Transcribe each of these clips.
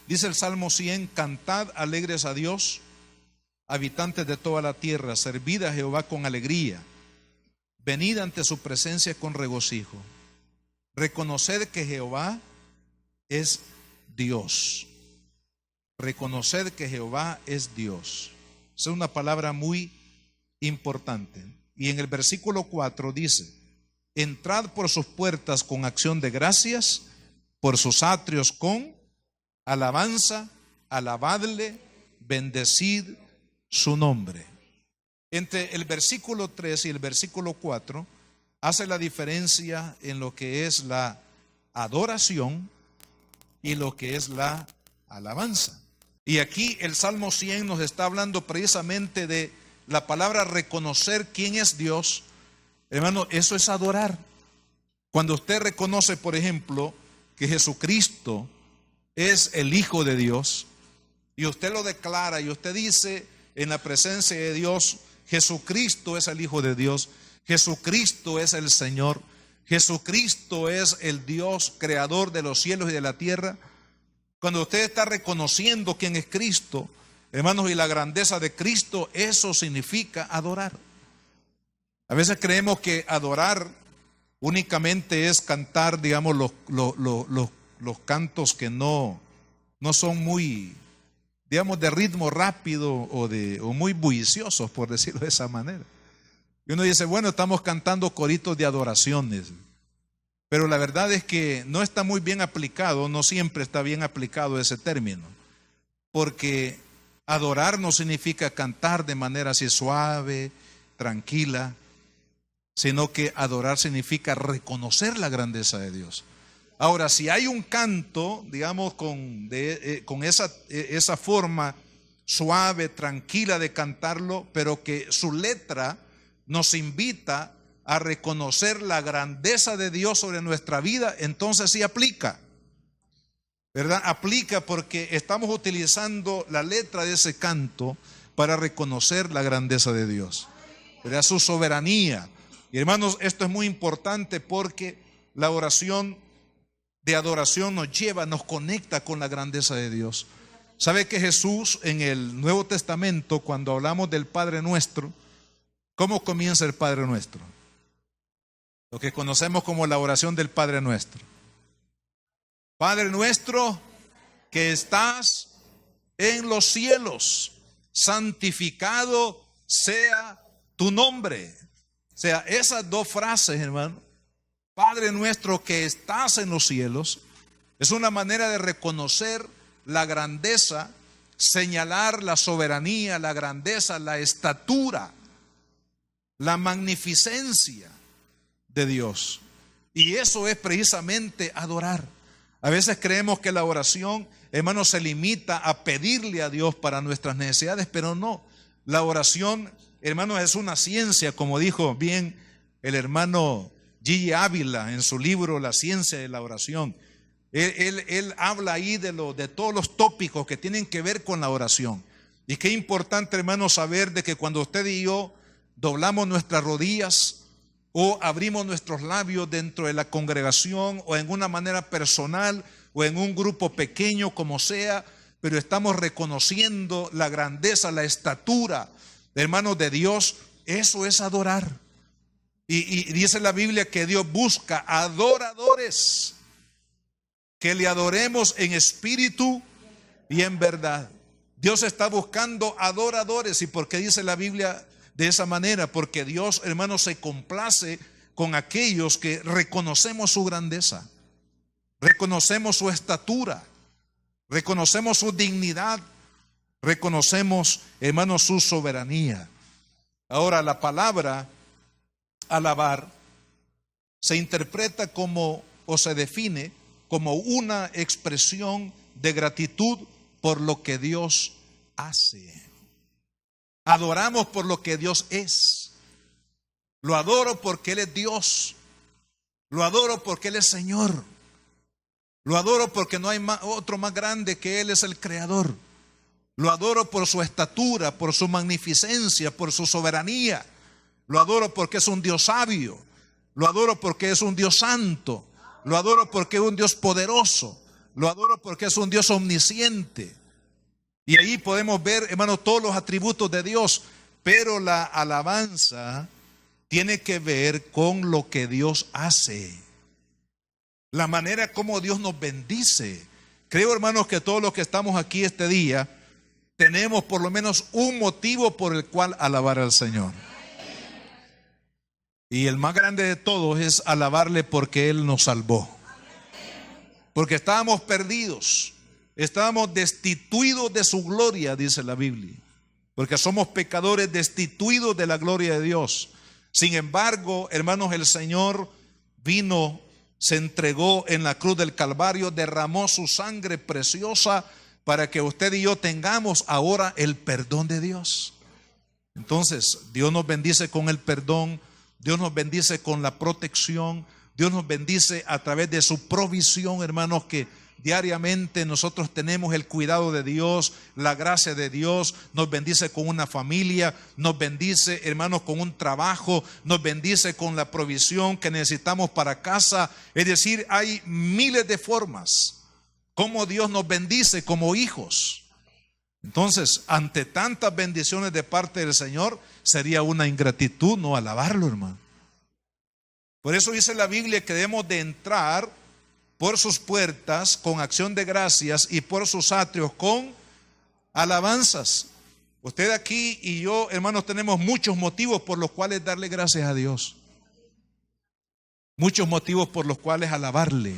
Dice el Salmo 100: cantad alegres a Dios, habitantes de toda la tierra, servid a Jehová con alegría, venid ante su presencia con regocijo. Reconoced que Jehová es Dios. Reconoced que Jehová es Dios. Esa es una palabra muy importante. Y en el versículo 4 dice: entrad por sus puertas con acción de gracias, por sus atrios con alabanza, alabadle, bendecid su nombre. Entre el versículo 3 y el versículo 4 hace la diferencia en lo que es la adoración y lo que es la alabanza. Y aquí el Salmo 100 nos está hablando precisamente de la palabra reconocer quién es Dios. Hermano, eso es adorar. Cuando usted reconoce, por ejemplo, que Jesucristo es el Hijo de Dios, y usted lo declara y usted dice en la presencia de Dios: Jesucristo es el Hijo de Dios, Jesucristo es el Señor, Jesucristo es el Dios creador de los cielos y de la tierra. Cuando usted está reconociendo quién es Cristo, hermanos, y la grandeza de Cristo, eso significa adorar. A veces creemos que adorar únicamente es cantar, digamos, los cantos que no son muy, digamos, de ritmo rápido o muy bulliciosos, por decirlo de esa manera. Y uno dice, bueno, estamos cantando coritos de adoraciones, pero la verdad es que no está muy bien aplicado, no siempre está bien aplicado ese término, porque adorar no significa cantar de manera así suave, tranquila, sino que adorar significa reconocer la grandeza de Dios. Ahora, si hay un canto, digamos, con esa forma suave, tranquila de cantarlo, pero que su letra nos invita a reconocer la grandeza de Dios sobre nuestra vida, entonces sí aplica, ¿verdad? Aplica porque estamos utilizando la letra de ese canto para reconocer la grandeza de Dios, ¿verdad? Su soberanía. Y hermanos, esto es muy importante porque la oración de adoración nos conecta con la grandeza de Dios. ¿Sabe que Jesús en el Nuevo Testamento, cuando hablamos del Padre Nuestro, cómo comienza el Padre Nuestro? Lo que conocemos como la oración del Padre Nuestro. Padre nuestro que estás en los cielos, santificado sea tu nombre. O sea, esas dos frases, hermano, Padre nuestro que estás en los cielos, es una manera de reconocer la grandeza, señalar la soberanía, la grandeza, la estatura, la magnificencia de Dios. Y eso es precisamente adorar. A veces creemos que la oración, hermano, se limita a pedirle a Dios para nuestras necesidades, pero no. La oración, hermano, es una ciencia, como dijo bien el hermano G. Ávila en su libro La ciencia de la oración. Él habla ahí de todos los tópicos que tienen que ver con la oración. Y qué importante, hermano, saber de que cuando usted y yo doblamos nuestras rodillas o abrimos nuestros labios dentro de la congregación o en una manera personal o en un grupo pequeño, como sea, pero estamos reconociendo la grandeza, la estatura, hermanos, de Dios, eso es adorar. Y dice la Biblia que Dios busca adoradores, que le adoremos en espíritu y en verdad. Dios está buscando adoradores. ¿Y por qué dice la Biblia de esa manera? Porque Dios, hermanos, se complace con aquellos que reconocemos su grandeza, reconocemos su estatura, reconocemos su dignidad, reconocemos, hermanos, su soberanía. Ahora, la palabra alabar se interpreta como, o se define como una expresión de gratitud por lo que Dios hace. Adoramos por lo que Dios es. Lo adoro porque Él es Dios. Lo adoro porque Él es Señor. Lo adoro porque no hay otro más grande que Él, es el Creador. Lo adoro por su estatura, por su magnificencia, por su soberanía. Lo adoro porque es un Dios sabio. Lo adoro porque es un Dios santo. Lo adoro porque es un Dios poderoso. Lo adoro porque es un Dios omnisciente. Y ahí podemos ver, hermanos, todos los atributos de Dios. Pero la alabanza tiene que ver con lo que Dios hace. La manera como Dios nos bendice. Creo, hermanos, que todos los que estamos aquí este día tenemos por lo menos un motivo por el cual alabar al Señor. Y el más grande de todos es alabarle porque Él nos salvó. Porque estábamos perdidos, estábamos destituidos de su gloria, dice la Biblia. Porque somos pecadores destituidos de la gloria de Dios. Sin embargo, hermanos, el Señor vino, se entregó en la cruz del Calvario, derramó su sangre preciosa para que usted y yo tengamos ahora el perdón de Dios. Entonces, Dios nos bendice con el perdón, Dios nos bendice con la protección, Dios nos bendice a través de su provisión, hermanos, que diariamente nosotros tenemos el cuidado de Dios, la gracia de Dios, nos bendice con una familia, nos bendice, hermanos, con un trabajo, nos bendice con la provisión que necesitamos para casa. Es decir, hay miles de formas como Dios nos bendice como hijos. Entonces, ante tantas bendiciones de parte del Señor, sería una ingratitud no alabarlo, hermano. Por eso dice la Biblia que debemos de entrar por sus puertas con acción de gracias y por sus atrios con alabanzas. Usted aquí y yo, hermanos, tenemos muchos motivos por los cuales darle gracias a Dios. Muchos motivos por los cuales alabarle,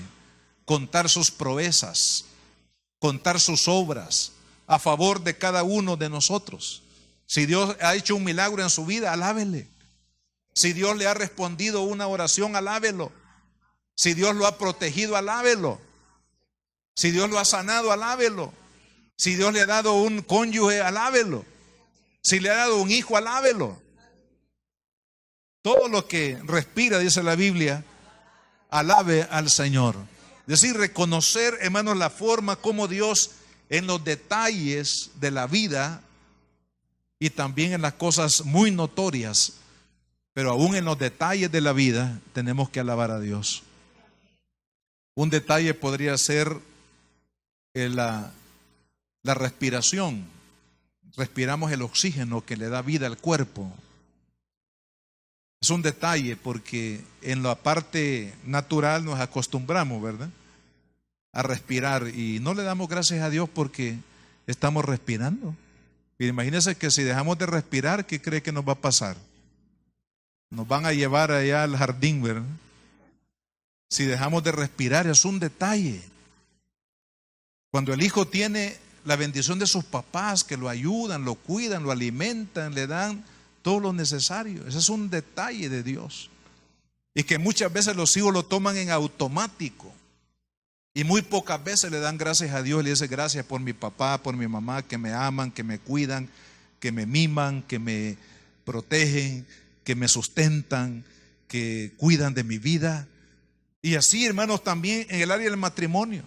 contar sus proezas, contar sus obras a favor de cada uno de nosotros. Si Dios ha hecho un milagro en su vida, alábele. Si Dios le ha respondido una oración, alábelo. Si Dios lo ha protegido, alábelo. Si Dios lo ha sanado, alábelo. Si Dios le ha dado un cónyuge, alábelo. Si le ha dado un hijo, alábelo. Todo lo que respira, dice la Biblia, alabe al Señor. Es decir, reconocer, hermanos, la forma como Dios en los detalles de la vida y también en las cosas muy notorias, pero aún en los detalles de la vida tenemos que alabar a Dios. Un detalle podría ser la respiración. Respiramos el oxígeno que le da vida al cuerpo. Es un detalle porque en la parte natural nos acostumbramos, ¿verdad?, a respirar y no le damos gracias a Dios porque estamos respirando. Y imagínense que si dejamos de respirar, ¿qué cree que nos va a pasar? Nos van a llevar allá al jardín, ¿verdad? Si dejamos de respirar, es un detalle. Cuando el hijo tiene la bendición de sus papás que lo ayudan, lo cuidan, lo alimentan, le dan todo lo necesario, ese es un detalle de Dios. Y que muchas veces los hijos lo toman en automático. Y muy pocas veces le dan gracias a Dios y le dicen gracias por mi papá, por mi mamá, que me aman, que me cuidan, que me miman, que me protegen, que me sustentan, que cuidan de mi vida. Y así, hermanos, también en el área del matrimonio.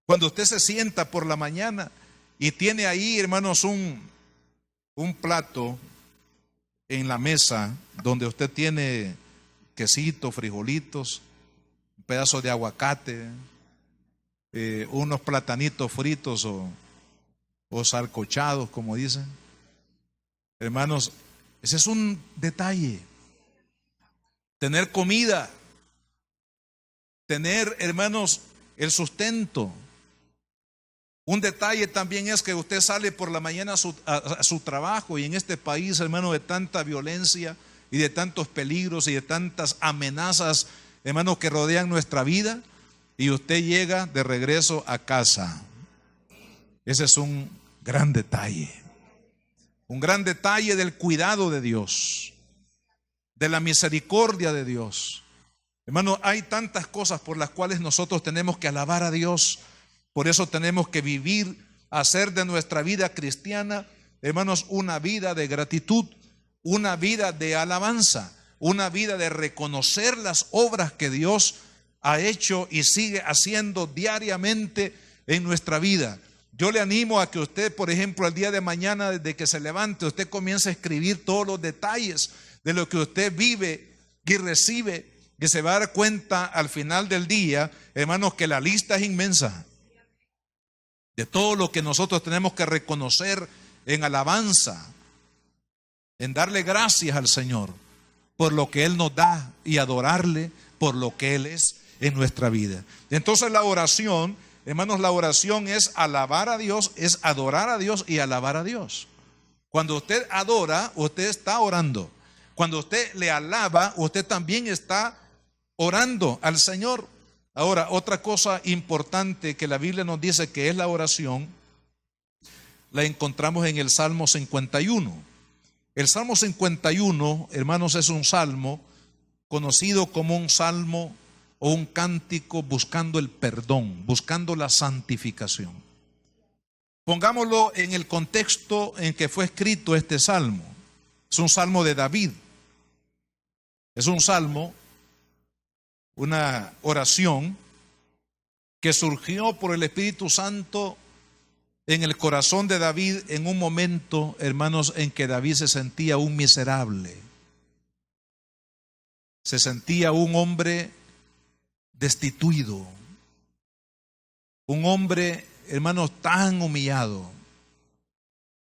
Cuando usted se sienta por la mañana y tiene ahí, hermanos, un plato en la mesa donde usted tiene quesito, frijolitos, un pedazo de aguacate, unos platanitos fritos o salcochados, como dicen. Hermanos, ese es un detalle. Tener comida, tener, hermanos, el sustento. Un detalle también es que usted sale por la mañana a su trabajo y en este país, hermano, de tanta violencia y de tantos peligros y de tantas amenazas, hermanos, que rodean nuestra vida, y usted llega de regreso a casa. Ese es un gran detalle. Un gran detalle del cuidado de Dios, de la misericordia de Dios. Hermano, hay tantas cosas por las cuales nosotros tenemos que alabar a Dios. Por eso tenemos que vivir, hacer de nuestra vida cristiana, hermanos, una vida de gratitud, una vida de alabanza, una vida de reconocer las obras que Dios ha hecho y sigue haciendo diariamente en nuestra vida. Yo le animo a que usted, por ejemplo, el día de mañana, desde que se levante, usted comience a escribir todos los detalles de lo que usted vive y recibe, que se va a dar cuenta al final del día, hermanos, que la lista es inmensa de todo lo que nosotros tenemos que reconocer en alabanza, en darle gracias al Señor por lo que Él nos da y adorarle por lo que Él es en nuestra vida. Entonces la oración, hermanos, la oración es alabar a Dios, es adorar a Dios y alabar a Dios. Cuando usted adora, usted está orando. Cuando usted le alaba, usted también está orando al Señor. Ahora, otra cosa importante que la Biblia nos dice que es la oración, la encontramos en el Salmo 51. El Salmo 51, hermanos, es un salmo conocido como un salmo o un cántico buscando el perdón, buscando la santificación. Pongámoslo en el contexto en que fue escrito este salmo. Es un salmo de David. Es un salmo, una oración que surgió por el Espíritu Santo en el corazón de David en un momento, hermanos, en que David se sentía un miserable. Se sentía un hombre destituido. Un hombre, hermanos, tan humillado.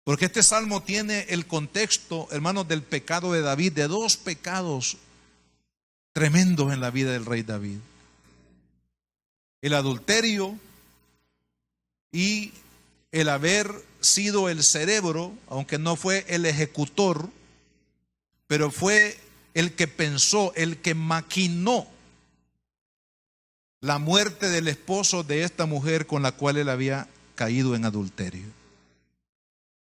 Porque este salmo tiene el contexto, hermanos, del pecado de David, de dos pecados tremendos en la vida del rey David: el adulterio y el haber sido el cerebro, aunque no fue el ejecutor, pero fue el que pensó, el que maquinó la muerte del esposo de esta mujer con la cual él había caído en adulterio.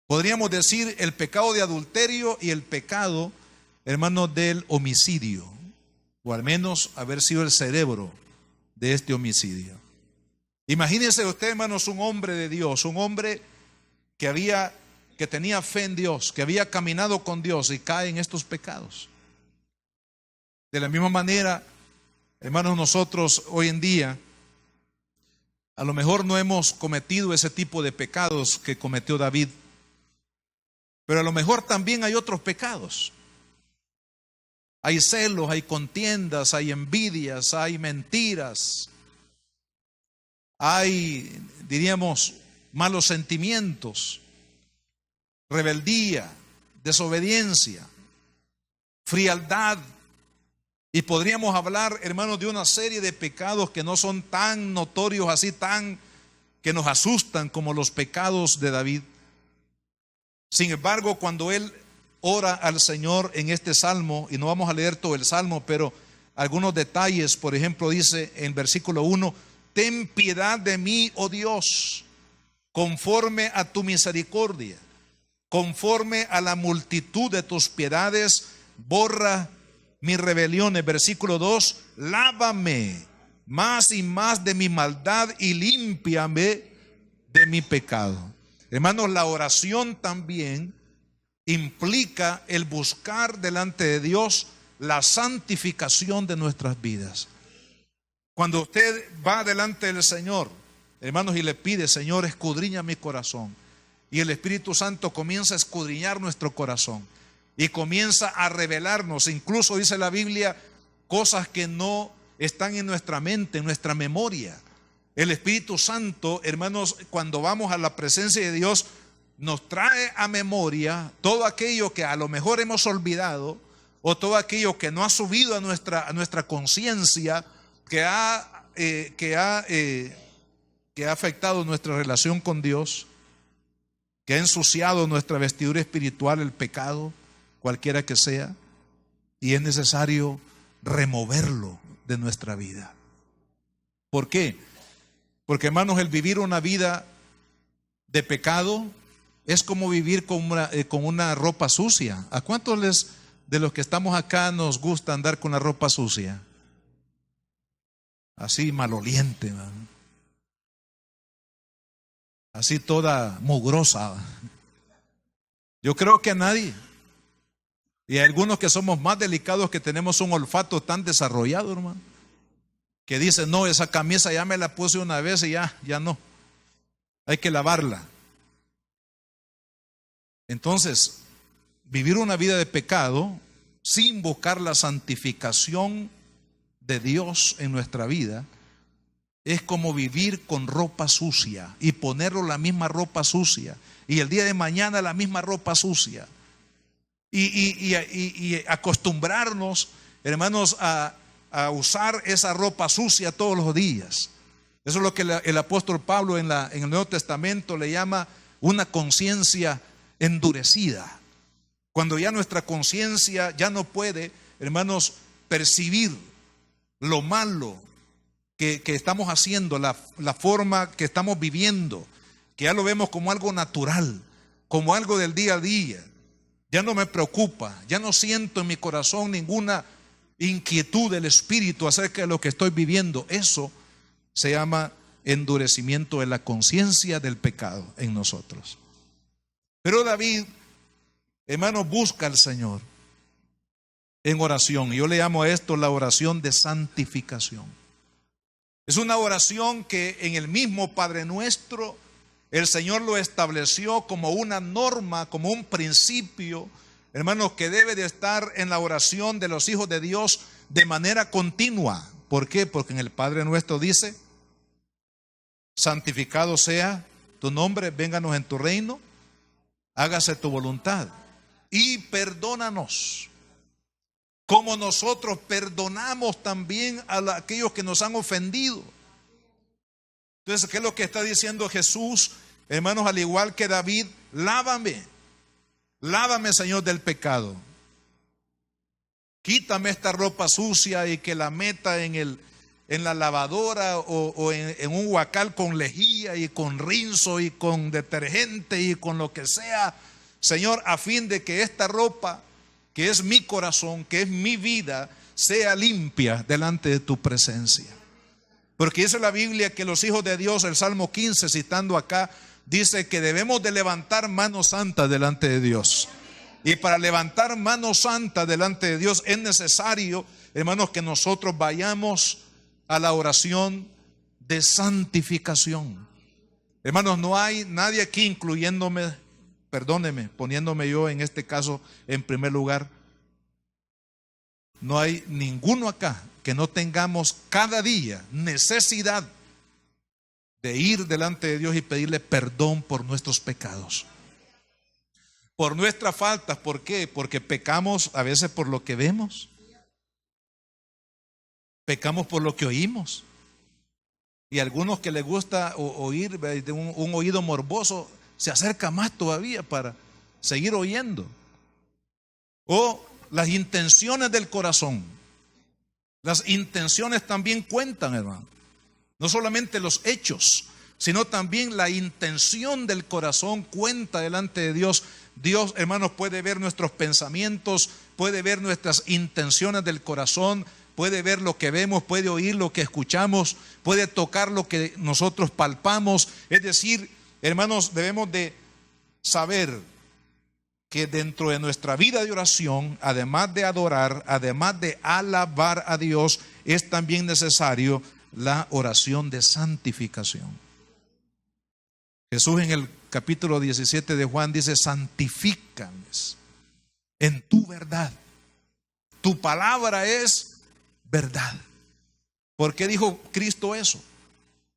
Podríamos decir el pecado de adulterio y el pecado, hermanos, del homicidio, o al menos haber sido el cerebro de este homicidio. Imagínense usted, hermanos, un hombre de Dios, un hombre que tenía fe en Dios, que había caminado con Dios y cae en estos pecados. De la misma manera, hermanos, nosotros hoy en día a lo mejor no hemos cometido ese tipo de pecados que cometió David, pero a lo mejor también hay otros pecados. Hay celos, hay contiendas, hay envidias, hay mentiras, hay, diríamos, malos sentimientos, rebeldía, desobediencia, frialdad. Y podríamos hablar, hermanos, de una serie de pecados que no son tan notorios, así tan que nos asustan como los pecados de David. Sin embargo, cuando él ora al Señor en este salmo, y no vamos a leer todo el salmo, pero algunos detalles, por ejemplo, dice en versículo 1: ten piedad de mí, oh Dios, conforme a tu misericordia, conforme a la multitud de tus piedades, borra mis rebeliones. Versículo 2: lávame más y más de mi maldad y límpiame de mi pecado. Hermanos, la oración también implica el buscar delante de Dios la santificación de nuestras vidas. Cuando usted va delante del Señor, hermanos, y le pide: Señor, escudriña mi corazón, y el Espíritu Santo comienza a escudriñar nuestro corazón y comienza a revelarnos, incluso dice la Biblia, cosas que no están en nuestra mente, en nuestra memoria. El Espíritu Santo, hermanos, cuando vamos a la presencia de Dios, nos trae a memoria todo aquello que a lo mejor hemos olvidado, o todo aquello que no ha subido a nuestra conciencia, que ha afectado nuestra relación con Dios, que ha ensuciado nuestra vestidura espiritual, el pecado, cualquiera que sea, y es necesario removerlo de nuestra vida. ¿Por qué? Porque, hermanos, el vivir una vida de pecado es como vivir con una ropa sucia. ¿A cuántos de los que estamos acá nos gusta andar con la ropa sucia? Así maloliente, man. Así toda mugrosa. Yo creo que a nadie. Y hay algunos que somos más delicados, que tenemos un olfato tan desarrollado, hermano, que dicen: no, esa camisa ya me la puse una vez y ya no. Hay que lavarla. Entonces, vivir una vida de pecado sin buscar la santificación de Dios en nuestra vida, es como vivir con ropa sucia y ponerlo la misma ropa sucia y el día de mañana la misma ropa sucia y acostumbrarnos, hermanos, a usar esa ropa sucia todos los días. Eso es lo que el apóstol Pablo en el Nuevo Testamento le llama una conciencia endurecida. Cuando ya nuestra conciencia ya no puede, hermanos, percibir lo malo que estamos haciendo, la forma que estamos viviendo, que ya lo vemos como algo natural, como algo del día a día. Ya no me preocupa, ya no siento en mi corazón ninguna inquietud del espíritu acerca de lo que estoy viviendo. Eso se llama endurecimiento de la conciencia del pecado en nosotros. Pero David, hermano, busca al Señor en oración. Yo le llamo a esto la oración de santificación. Es una oración que en el mismo Padre Nuestro el Señor lo estableció como una norma, como un principio, hermanos, que debe de estar en la oración de los hijos de Dios de manera continua. ¿Por qué? Porque en el Padre Nuestro dice: santificado sea tu nombre, vénganos en tu reino, hágase tu voluntad y perdónanos, como nosotros perdonamos también a aquellos que nos han ofendido. Entonces, ¿qué es lo que está diciendo Jesús? Hermanos, al igual que David, lávame, Señor, del pecado. Quítame esta ropa sucia y que la meta en la lavadora o en un huacal con lejía y con rinzo y con detergente y con lo que sea, Señor, a fin de que esta ropa, que es mi corazón, que es mi vida, sea limpia delante de tu presencia. Porque dice la Biblia que los hijos de Dios, el Salmo 15, citando acá, dice que debemos de levantar manos santas delante de Dios. Y para levantar manos santas delante de Dios es necesario, hermanos, que nosotros vayamos a la oración de santificación. Hermanos, no hay nadie aquí, incluyéndome, perdóneme, poniéndome yo en este caso en primer lugar, no hay ninguno acá que no tengamos cada día necesidad de ir delante de Dios y pedirle perdón por nuestros pecados, por nuestras faltas. ¿Por qué? Porque pecamos a veces por lo que vemos, pecamos por lo que oímos, y a algunos que les gusta oír de un oído morboso, se acerca más todavía para seguir oyendo. O las intenciones del corazón. Las intenciones también cuentan, hermano. No solamente los hechos, sino también la intención del corazón cuenta delante de Dios. Dios, hermanos, puede ver nuestros pensamientos, puede ver nuestras intenciones del corazón, puede ver lo que vemos, puede oír lo que escuchamos, puede tocar lo que nosotros palpamos. Es decir, hermanos, debemos de saber que dentro de nuestra vida de oración, además de adorar, además de alabar a Dios, es también necesario la oración de santificación. Jesús en el capítulo 17 de Juan dice: santifícames en tu verdad. Tu palabra es verdad. ¿Por qué dijo Cristo eso?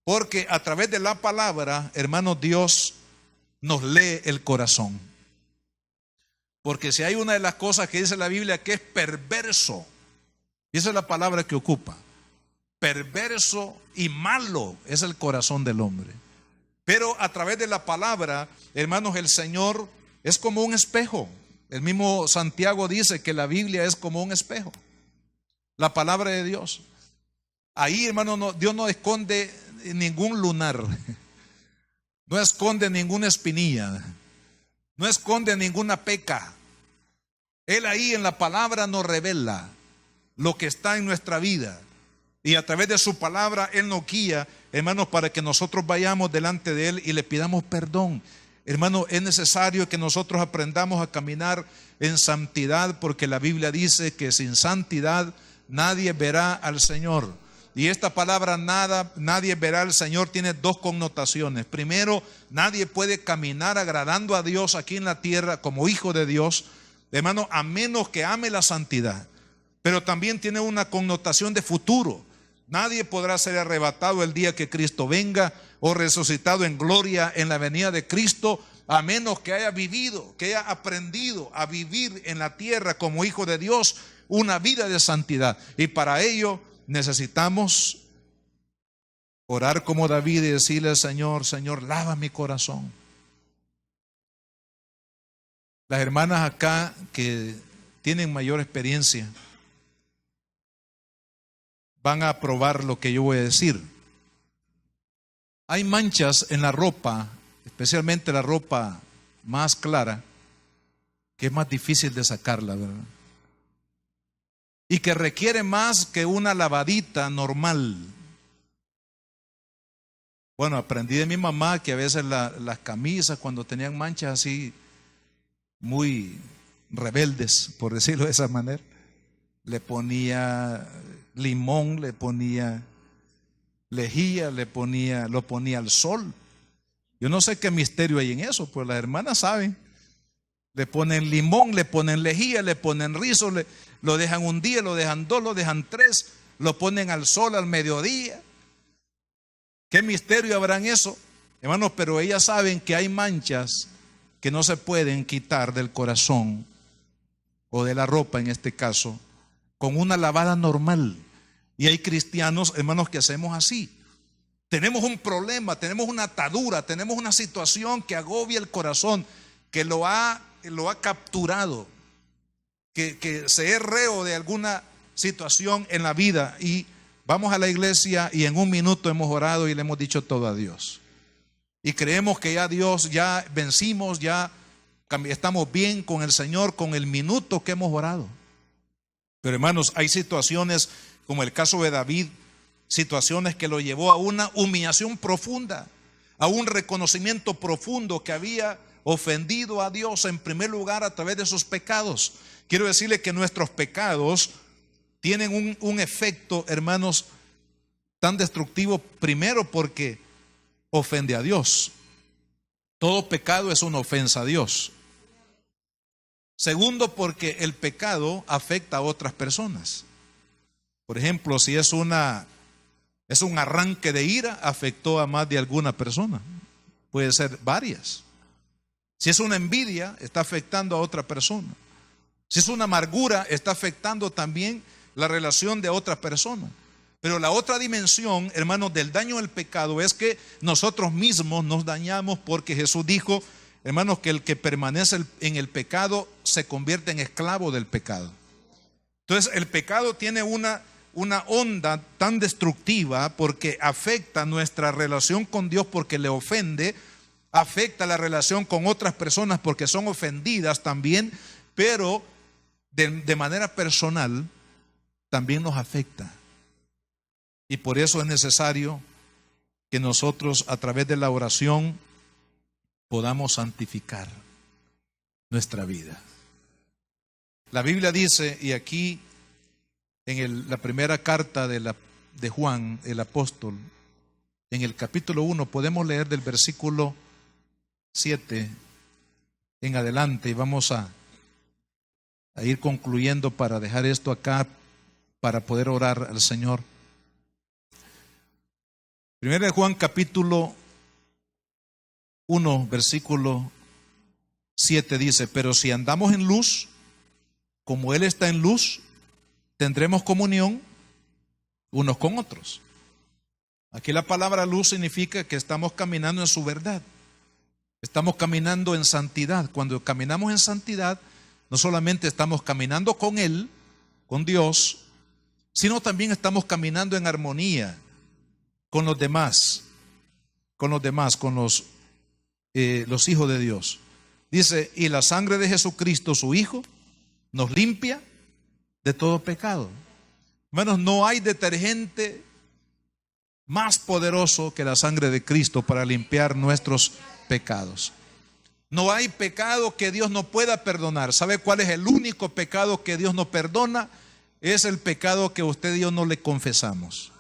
Porque a través de la palabra, hermanos, Dios nos lee el corazón. Porque si hay una de las cosas que dice la Biblia que es perverso, y esa es la palabra que ocupa, perverso y malo es el corazón del hombre. Pero a través de la palabra, hermanos, el Señor es como un espejo. El mismo Santiago dice que la Biblia es como un espejo, la palabra de Dios. Ahí, hermano, Dios no esconde ningún lunar, no esconde ninguna espinilla, no esconde ninguna peca. Él ahí en la palabra nos revela lo que está en nuestra vida. Y a través de su palabra Él nos guía, hermanos, para que nosotros vayamos delante de Él y le pidamos perdón. Hermano, es necesario que nosotros aprendamos a caminar en santidad, porque la Biblia dice que sin santidad nadie verá al Señor. Y esta palabra nadie verá al Señor tiene dos connotaciones. Primero, nadie puede caminar agradando a Dios aquí en la tierra como hijo de Dios hermano, a menos que ame la santidad. Pero también tiene una connotación de futuro. Nadie podrá ser arrebatado el día que Cristo venga o resucitado en gloria en la venida de Cristo, a menos que haya vivido, que haya aprendido a vivir en la tierra como hijo de Dios una vida de santidad. Y para ello necesitamos orar como David y decirle al Señor: Señor, lava mi corazón. Las hermanas acá que tienen mayor experiencia van a probar lo que yo voy a decir. Hay manchas en la ropa, especialmente la ropa más clara, que es más difícil de sacarla, ¿verdad? Y que requiere más que una lavadita normal. Bueno, aprendí de mi mamá que a veces las camisas, cuando tenían manchas así muy rebeldes, por decirlo de esa manera, le ponía limón, le ponía lejía, lo ponía al sol. Yo no sé qué misterio hay en eso, pues las hermanas saben. Le ponen limón, le ponen lejía, le ponen rizo, lo dejan un día, lo dejan dos, lo dejan tres, lo ponen al sol al mediodía. ¿Qué misterio habrá en eso? Hermanos, pero ellas saben que hay manchas que no se pueden quitar del corazón o de la ropa, en este caso, con una lavada normal. Y hay cristianos, hermanos, que hacemos así. Tenemos un problema, tenemos una atadura, tenemos una situación que agobia el corazón, que lo ha capturado, que se es reo de alguna situación en la vida, y vamos a la iglesia y en un minuto hemos orado y le hemos dicho todo a Dios. Y creemos que ya Dios, ya vencimos, ya estamos bien con el Señor con el minuto que hemos orado. Pero hermanos, hay situaciones como el caso de David, situaciones que lo llevó a una humillación profunda, a un reconocimiento profundo que había ofendido a Dios en primer lugar a través de sus pecados. Quiero decirle que nuestros pecados tienen un efecto, hermanos, tan destructivo, primero porque ofende a Dios. Todo pecado es una ofensa a Dios. Segundo, porque el pecado afecta a otras personas. Por ejemplo, si es un arranque de ira, afectó a más de alguna persona. Puede ser varias. Si es una envidia, está afectando a otra persona. Si es una amargura, está afectando también la relación de otra persona. Pero la otra dimensión, hermanos, del daño del pecado es que nosotros mismos nos dañamos, porque Jesús dijo, hermanos, que el que permanece en el pecado se convierte en esclavo del pecado. Entonces el pecado tiene una onda tan destructiva porque afecta nuestra relación con Dios porque le ofende, afecta la relación con otras personas porque son ofendidas también, pero de manera personal también nos afecta. Y por eso es necesario que nosotros a través de la oración podamos santificar nuestra vida. La Biblia dice, y aquí en la primera carta de Juan, el apóstol, en el capítulo 1, podemos leer del versículo 7 en adelante, y vamos a ir concluyendo para dejar esto acá, para poder orar al Señor. Primera de Juan, capítulo 1, versículo 7 dice, pero si andamos en luz, como Él está en luz, tendremos comunión unos con otros. Aquí la palabra luz significa que estamos caminando en su verdad. Estamos caminando en santidad. Cuando caminamos en santidad, no solamente estamos caminando con Él, con Dios, sino también estamos caminando en armonía con los demás, con los hijos de Dios. Dice, y la sangre de Jesucristo, su Hijo, nos limpia de todo pecado. Hermanos, no hay detergente más poderoso que la sangre de Cristo para limpiar nuestros pecados. No hay pecado que Dios no pueda perdonar. ¿Sabe cuál es el único pecado que Dios no perdona? Es el pecado que usted y yo no le confesamos.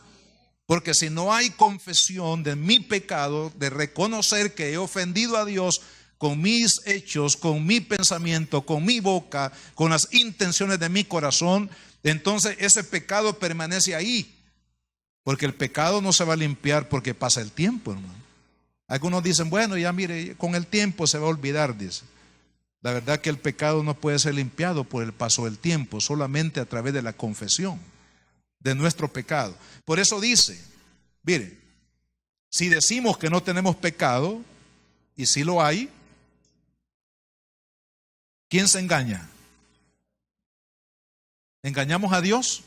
Porque si no hay confesión de mi pecado, de reconocer que he ofendido a Dios, con mis hechos, con mi pensamiento, con mi boca, con las intenciones de mi corazón, entonces ese pecado permanece ahí. Porque el pecado no se va a limpiar porque pasa el tiempo, hermano. Algunos dicen, bueno, ya mire, con el tiempo se va a olvidar, dice. La verdad que el pecado no puede ser limpiado por el paso del tiempo, solamente a través de la confesión de nuestro pecado. Por eso dice, mire, si decimos que no tenemos pecado, y si lo hay, ¿quién se engaña? ¿Engañamos a Dios?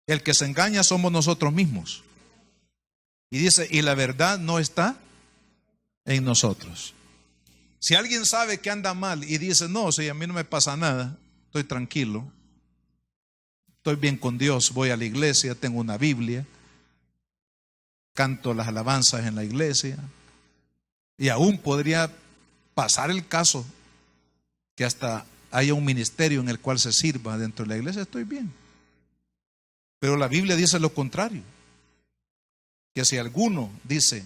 El que se engaña somos nosotros mismos. Y dice, y la verdad no está en nosotros. Si alguien sabe que anda mal y dice, no, si a mí no me pasa nada, estoy tranquilo, estoy bien con Dios, voy a la iglesia, tengo una Biblia, canto las alabanzas en la iglesia, y aún podría pasar el caso que hasta haya un ministerio en el cual se sirva dentro de la iglesia, estoy bien. Pero la Biblia dice lo contrario, que si alguno dice,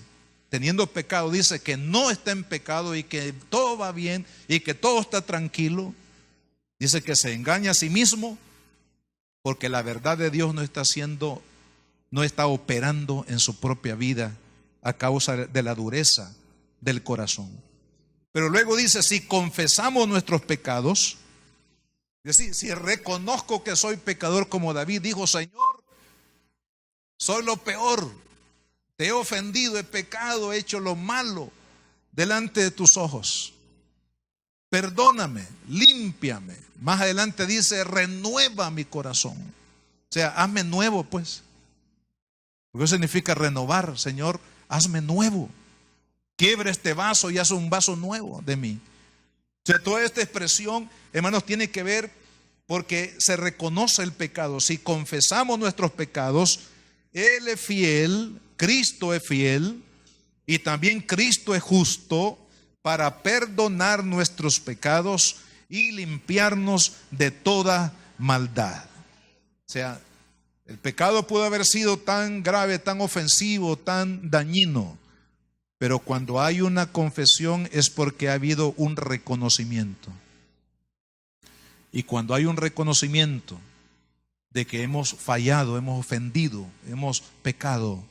teniendo pecado, dice que no está en pecado y que todo va bien y que todo está tranquilo, dice que se engaña a sí mismo porque la verdad de Dios no está operando en su propia vida a causa de la dureza del corazón. Pero luego dice, si confesamos nuestros pecados, es decir, si reconozco que soy pecador como David dijo, Señor, soy lo peor, te he ofendido, he pecado, he hecho lo malo delante de tus ojos. Perdóname, límpiame. Más adelante dice, renueva mi corazón. O sea, hazme nuevo pues. Porque eso significa renovar, Señor, hazme nuevo. Quiebra este vaso y haz un vaso nuevo de mí. O sea, toda esta expresión, hermanos, tiene que ver porque se reconoce el pecado. Si confesamos nuestros pecados, Él es fiel, Cristo es fiel y también Cristo es justo para perdonar nuestros pecados y limpiarnos de toda maldad. O sea, el pecado pudo haber sido tan grave, tan ofensivo, tan dañino, pero cuando hay una confesión es porque ha habido un reconocimiento. Y cuando hay un reconocimiento de que hemos fallado, hemos ofendido, hemos pecado,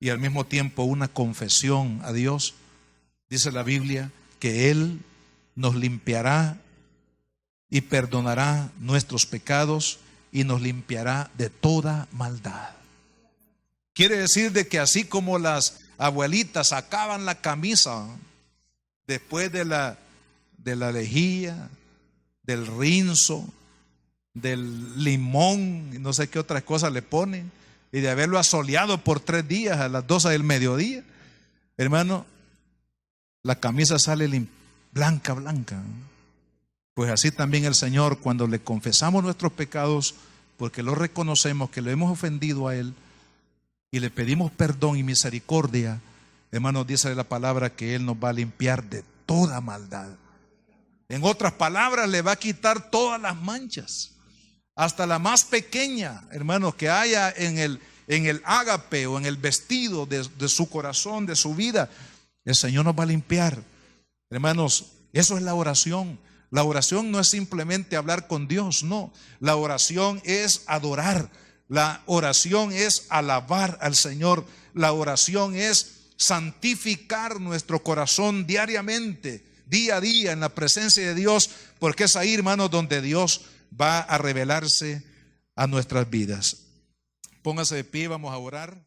y al mismo tiempo una confesión a Dios, dice la Biblia que Él nos limpiará y perdonará nuestros pecados y nos limpiará de toda maldad. Quiere decir de que así como las abuelitas sacaban la camisa después de la lejía, del rinzo, del limón y no sé qué otras cosas le ponen, y de haberlo asoleado por 3 días a las 12 del mediodía, hermano, la camisa sale blanca. Pues así también el Señor, cuando le confesamos nuestros pecados, porque lo reconocemos que lo hemos ofendido a Él y le pedimos perdón y misericordia, hermanos, dice la palabra que Él nos va a limpiar de toda maldad. En otras palabras, le va a quitar todas las manchas, hasta la más pequeña, hermanos, que haya en el ágape o en el vestido de su corazón, de su vida. El Señor nos va a limpiar. Hermanos, eso es la oración. La oración no es simplemente hablar con Dios, no. La oración es adorar. La oración es alabar al Señor. La oración es santificar nuestro corazón diariamente, día a día en la presencia de Dios, porque es ahí, hermanos, donde Dios va a revelarse a nuestras vidas. Póngase de pie, vamos a orar.